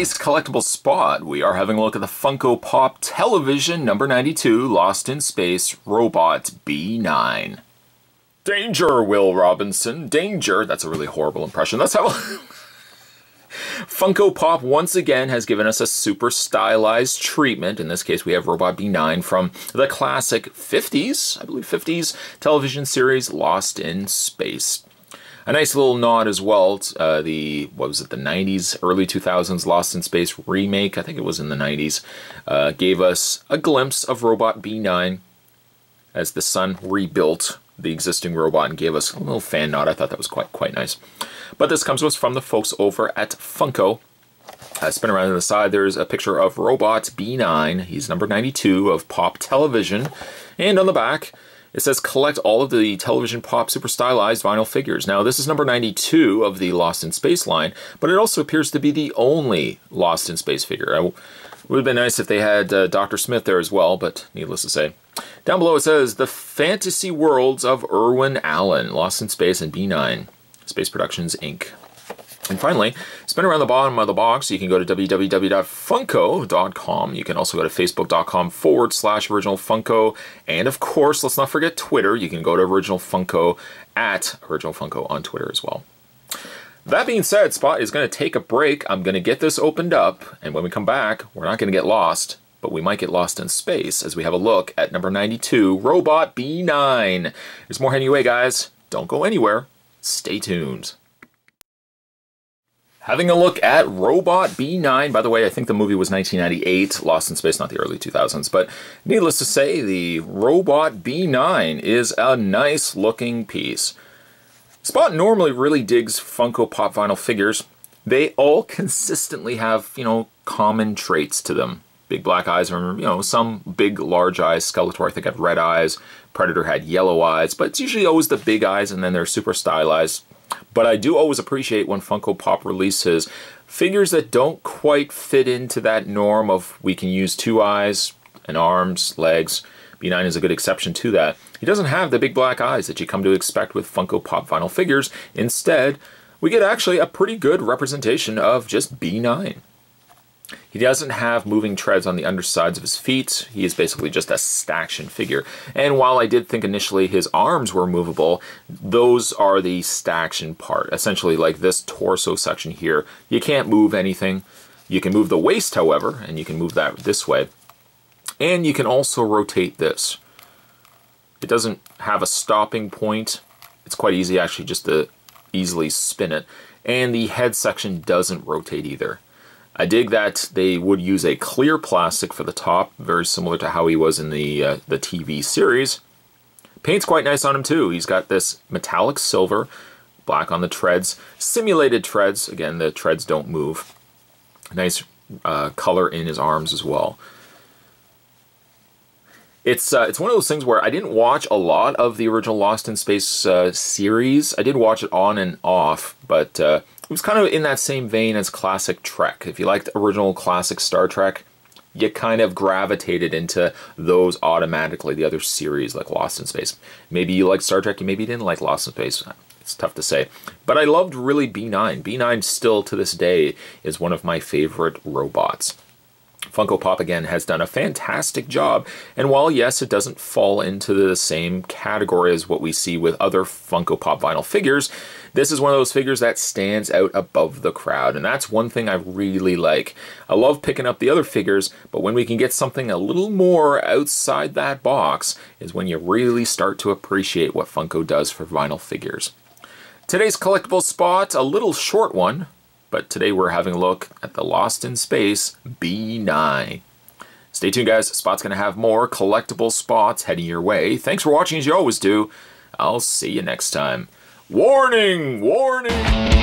today's collectible spot, we are having a look at the Funko Pop Television number 92 Lost in Space Robot B9. Danger, Will Robinson. Danger. That's a really horrible impression. That's how... Funko Pop once again has given us a super stylized treatment. In this case, we have Robot B9 from the classic 50s, I believe 50s, television series Lost in Space. A nice little nod as well to the 90s, early 2000s Lost in Space remake, I think it was in the 90s, gave us a glimpse of Robot B9 as the sun rebuilt the existing robot and gave us a little fan nod. I thought that was quite nice. But this comes to us from the folks over at Funko. Spin around to the side, there's a picture of Robot B9. He's number 92 of Pop Television. And on the back, it says, collect all of the Television Pop super stylized vinyl figures. Now, this is number 92 of the Lost in Space line, but it also appears to be the only Lost in Space figure. It would have been nice if they had Dr. Smith there as well, but needless to say. Down below it says, The Fantasy Worlds of Irwin Allen, Lost in Space and B9, Space Productions, Inc. And finally, spin around the bottom of the box. You can go to www.funko.com. You can also go to facebook.com/Original Funko. And of course, let's not forget Twitter. You can go to Original Funko at Original Funko on Twitter as well. That being said, Spot is going to take a break. I'm going to get this opened up. And when we come back, we're not going to get lost, but we might get lost in space as we have a look at number 92, Robot B9. There's more heading your way, guys. Don't go anywhere. Stay tuned. Having a look at Robot B9. By the way, I think the movie was 1998, Lost in Space, not the early 2000s. But needless to say, the Robot B9 is a nice looking piece. Spot normally really digs Funko Pop vinyl figures. They all consistently have, common traits to them. Big black eyes, or, some big large eyes. Skeletor, I think, had red eyes. Predator had yellow eyes. But it's usually always the big eyes, and then they're super stylized. But I do always appreciate when Funko Pop releases figures that don't quite fit into that norm of we can use two eyes and arms, legs. B9 is a good exception to that. He doesn't have the big black eyes that you come to expect with Funko Pop vinyl figures. Instead, we get actually a pretty good representation of just B9. He doesn't have moving treads on the undersides of his feet. He is basically just a staction figure. And while I did think initially his arms were movable, those are the staction part. Essentially like this torso section here. You can't move anything. You can move the waist, however, and you can move that this way. And you can also rotate this. It doesn't have a stopping point. It's quite easy actually just to easily spin it. And the head section doesn't rotate either. I dig that they would use a clear plastic for the top, very similar to how he was in the TV series. Paint's quite nice on him too. He's got this metallic silver, black on the treads, simulated treads. Again, the treads don't move. Nice color in his arms as well. It's one of those things where I didn't watch a lot of the original Lost in Space series. I did watch it on and off, but it was kind of in that same vein as classic Trek. If you liked original classic Star Trek, you kind of gravitated into those automatically, the other series like Lost in Space. Maybe you liked Star Trek, maybe you didn't like Lost in Space. It's tough to say. But I loved really B9. B9 still to this day is one of my favorite robots. Funko Pop, again, has done a fantastic job, and while, yes, it doesn't fall into the same category as what we see with other Funko Pop vinyl figures, this is one of those figures that stands out above the crowd, and that's one thing I really like. I love picking up the other figures, but when we can get something a little more outside that box is when you really start to appreciate what Funko does for vinyl figures. Today's collectible spot, a little short one, but today we're having a look at the Lost in Space B9. Stay tuned, guys. Spot's going to have more collectible spots heading your way. Thanks for watching, as you always do. I'll see you next time. Warning! Warning!